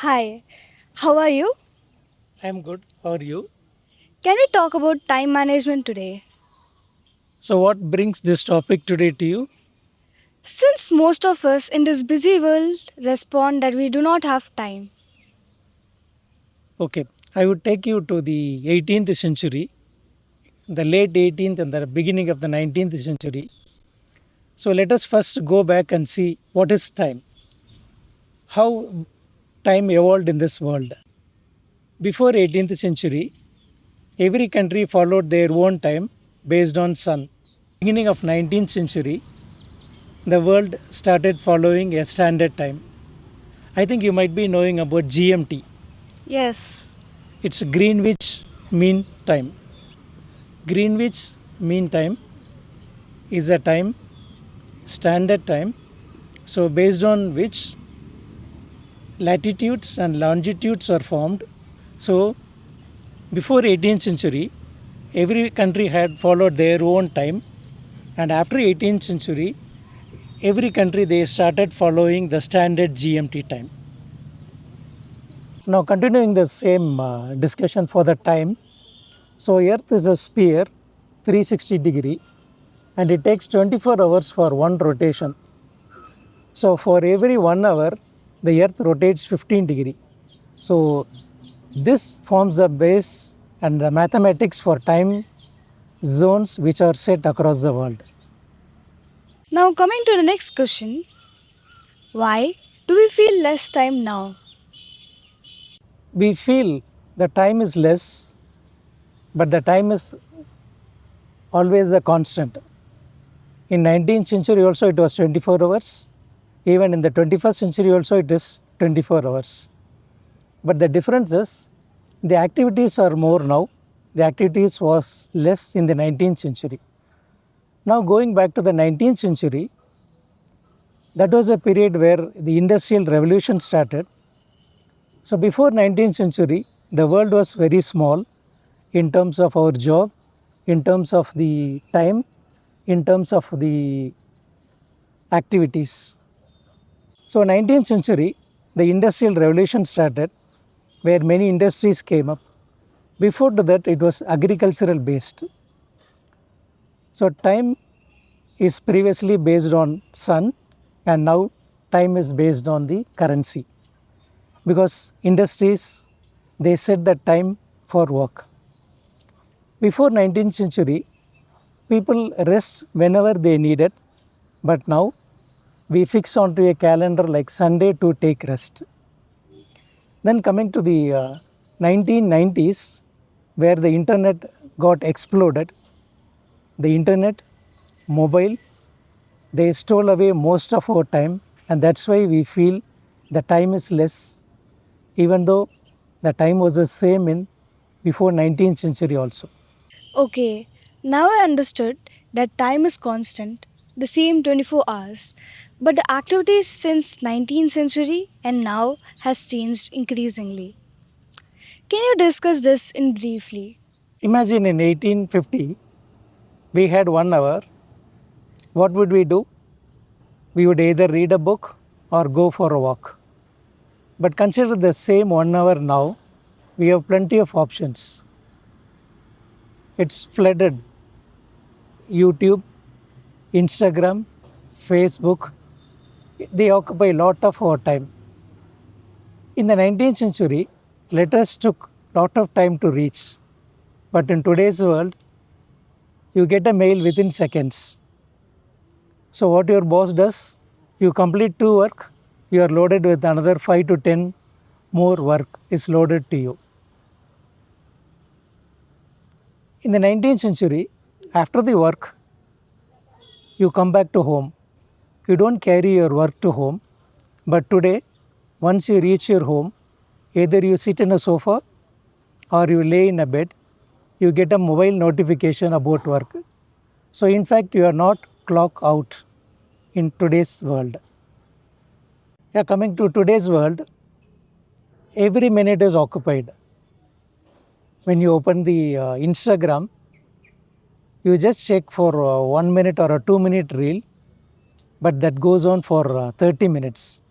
Hi, how are you? I'm good. How are you? Can we talk about time management today? So, what brings this topic today to you? Since most of us in this busy world respond that we do not have time. Okay, I would take you to the 18th century, the late 18th and the beginning of the 19th century. So, let us first go back and see what is time, how time evolved in this world. Before 18th century, every country followed their own time based on sun. Beginning of 19th century, the world started following a standard time. I think you might be knowing about GMT. Yes. It's Greenwich Mean Time. Greenwich Mean Time is a time, standard time, so based on which latitudes and longitudes are formed. So before 18th century, every country had followed their own time, and after 18th century, every country they started following the standard GMT time. Now continuing the same discussion for the time. So Earth is a sphere, 360 degree, and it takes 24 hours for one rotation. So for every 1 hour, the earth rotates 15 degree. So this forms the base and the mathematics for time zones which are set across the world. Now, coming to the next question, why do we feel less time now? We feel the time is less, but the time is always a constant. In 19th century also it was 24 hours. Even in the 21st century also it is 24 hours. But the difference is the activities are more now. The activities was less in the 19th century. Now going back to the 19th century, that was a period where the industrial revolution started. So before 19th century, the world was very small in terms of our job, in terms of the time, in terms of the activities. So 19th century, the industrial revolution started where many industries came up. Before that, it was agricultural based. So time is previously based on sun, and now time is based on the currency, because industries they set the time for work. Before 19th century, people rest whenever they needed, but now we fix onto a calendar like Sunday to take rest. Then coming to the 1990s, where the internet got exploded, the internet, mobile, they stole away most of our time, and that's why we feel the time is less, even though the time was the same in before 19th century also. Okay, now I understood that time is constant, the same 24 hours, but the activities since 19th century and now has changed increasingly. Can you discuss this in briefly? Imagine in 1850 we had 1 hour. What would we do? We would either read a book or go for a walk. But consider the same 1 hour now, we have plenty of options. It's flooded. YouTube, Instagram, Facebook, they occupy a lot of our time. In the 19th century, letters took a lot of time to reach. But in today's world, you get a mail within seconds. So what your boss does, you complete two work, you are loaded with another 5 to 10 more work is loaded to you. In the 19th century, after the work, you come back to home. You don't carry your work to home. But today, once you reach your home, either you sit in a sofa or you lay in a bed, you get a mobile notification about work. So, in fact, you are not clock out in today's world. Yeah, coming to today's world, every minute is occupied. When you open the Instagram, you just check for 1 minute or a 2 minute reel, but that goes on for 30 minutes.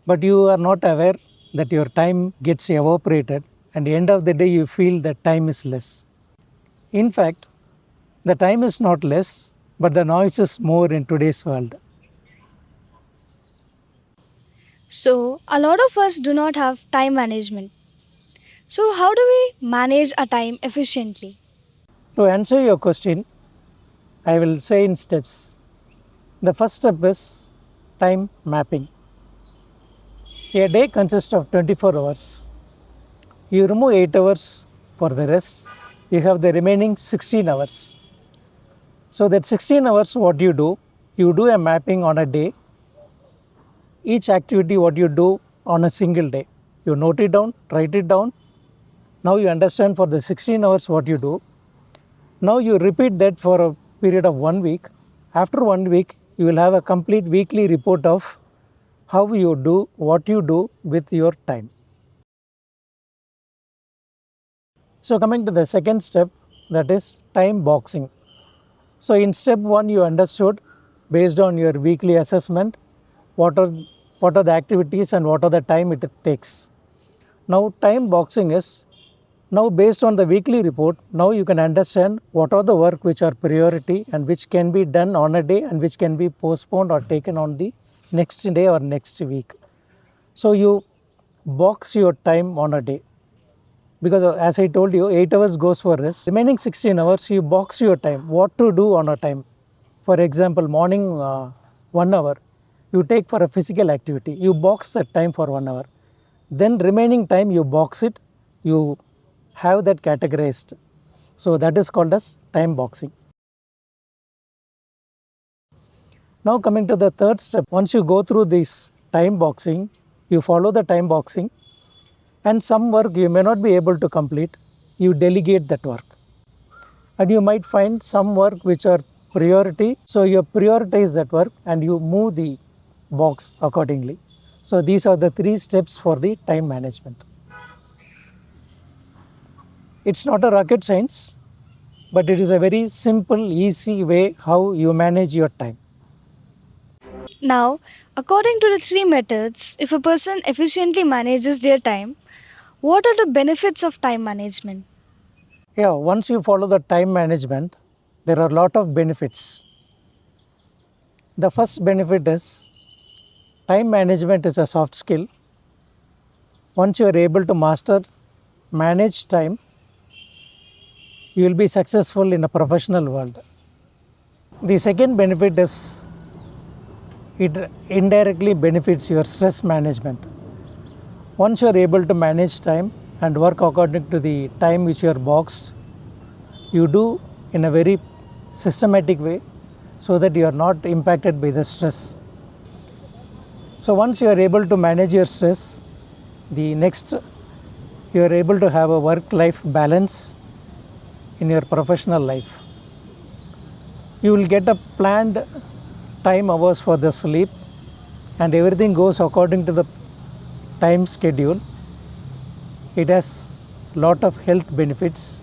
but you are not aware that your time gets evaporated, and end of the day you feel that time is less. In fact, the time is not less, but the noise is more in today's world. So, a lot of us do not have time management. So, how do we manage our time efficiently? To answer your question, I will say in steps. The first step is time mapping. A day consists of 24 hours. You remove 8 hours for the rest, you have the remaining 16 hours. So, that 16 hours, what you do a mapping on a day. Each activity, what you do on a single day. You note it down, write it down. Now you understand for the 16 hours what you do. Now you repeat that for a period of 1 week. After 1 week, you will have a complete weekly report of how you do, what you do with your time. So coming to the second step, that is time boxing. So in step 1, you understood based on your weekly assessment what are the activities and what are the time it takes. Now time boxing is, now based on the weekly report, now you can understand what are the work which are priority and which can be done on a day and which can be postponed or taken on the next day or next week. So you box your time on a day, because as I told you, 8 hours goes for rest. Remaining 16 hours, you box your time, what to do on a time. For example, morning 1 hour, you take for a physical activity, you box that time for 1 hour. Then remaining time you box it, you have that categorized. So that is called as time boxing. Now coming to the third step, once you go through this time boxing, you follow the time boxing, and some work you may not be able to complete, you delegate that work. And you might find some work which are priority, so you prioritize that work and you move the box accordingly. So these are the 3 steps for the time management. It's not a rocket science, but it is a very simple, easy way how you manage your time. Now, according to the three methods, if a person efficiently manages their time, what are the benefits of time management? Yeah, once you follow the time management, there are a lot of benefits. The first benefit is time management is a soft skill. Once you are able to master, manage time, you will be successful in a professional world. The second benefit is it indirectly benefits your stress management. Once you are able to manage time and work according to the time which you are boxed, you do in a very systematic way so that you are not impacted by the stress. So once you are able to manage your stress, the next you are able to have a work-life balance in your professional life. You will get a planned time hours for the sleep, and everything goes according to the time schedule. It has lot of health benefits.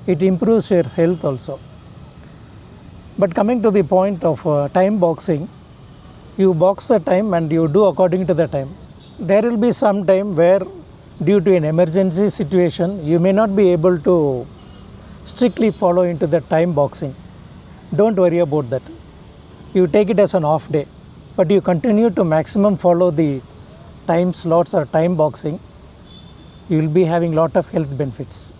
It improves your health also. But coming to the point of time boxing, you box the time and you do according to the time. There will be some time where due to an emergency situation, you may not be able to strictly follow into the time boxing. Don't worry about that. You take it as an off day, but you continue to maximum follow the time slots or time boxing. You will be having lot of health benefits.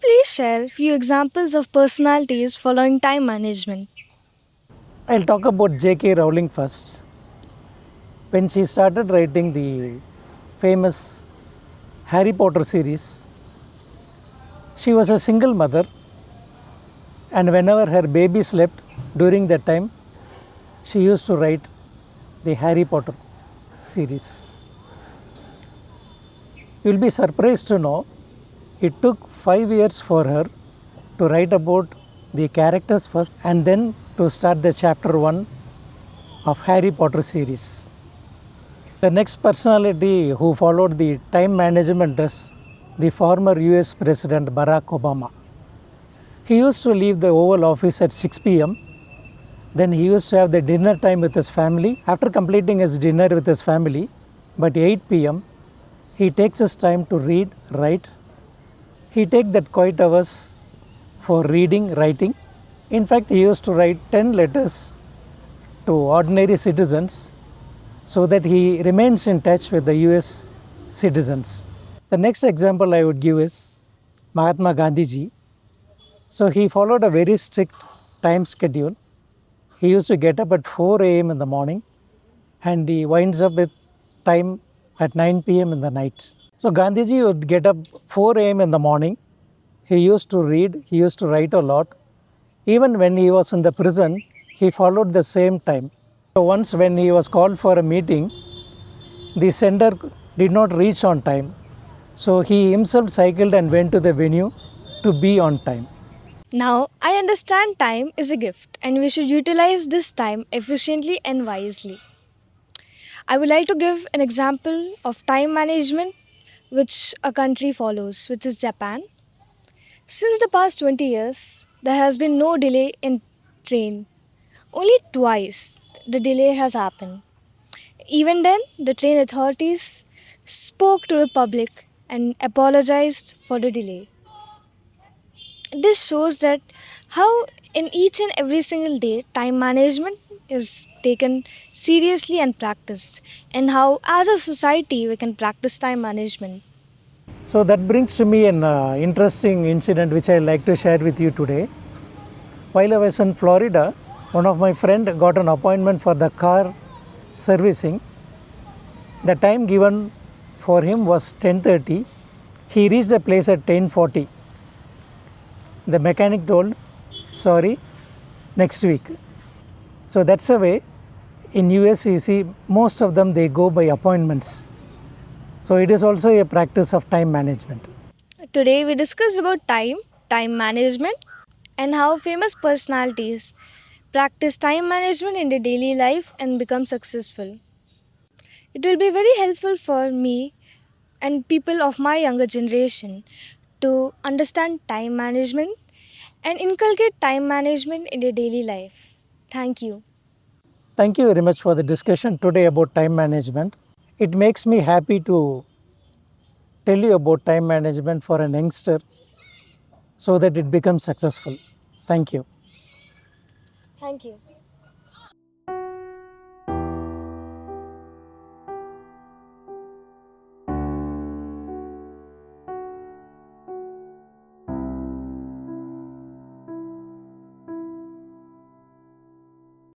Please share few examples of personalities following time management. I'll talk about J.K. Rowling first. When she started writing the famous Harry Potter series, she was a single mother, and whenever her baby slept during that time, she used to write the Harry Potter series. You'll be surprised to know it took 5 years for her to write about the characters first and then to start the chapter 1 of Harry Potter series. The next personality who followed the time management is the former US President Barack Obama. He used to leave the Oval Office at 6 p.m. Then he used to have the dinner time with his family. After completing his dinner with his family, by 8 p.m., he takes his time to read, write. He takes that quiet hours for reading, writing. In fact, he used to write 10 letters to ordinary citizens so that he remains in touch with the US citizens. The next example I would give is Mahatma Gandhi ji. So he followed a very strict time schedule. He used to get up at 4 a.m. in the morning and he winds up with time at 9 p.m. in the night. So Gandhiji would get up 4 a.m. in the morning. He used to read, he used to write a lot. Even when he was in the prison, he followed the same time. So once when he was called for a meeting, the sender did not reach on time. So he himself cycled and went to the venue to be on time. Now, I understand time is a gift and we should utilize this time efficiently and wisely. I would like to give an example of time management which a country follows, which is Japan. Since the past 20 years, there has been no delay in train. Only twice the delay has happened. Even then, the train authorities spoke to the public and apologized for the delay. This shows that how in each and every single day time management is taken seriously and practiced, and how as a society we can practice time management. So that brings to me an interesting incident which I like to share with you today. While I was in Florida, one of my friend got an appointment for the car servicing. The time given for him was 10:30. He reached the place at 10:40. The mechanic told, sorry, next week. So that's a way. In US you see most of them they go by appointments. So it is also a practice of time management. Today we discussed about time, time management, and how famous personalities practice time management in their daily life and become successful. It will be very helpful for me and people of my younger generation to understand time management and inculcate time management in their daily life. Thank you. Thank you very much for the discussion today about time management. It makes me happy to tell you about time management for an youngster so that it becomes successful. Thank you. Thank you.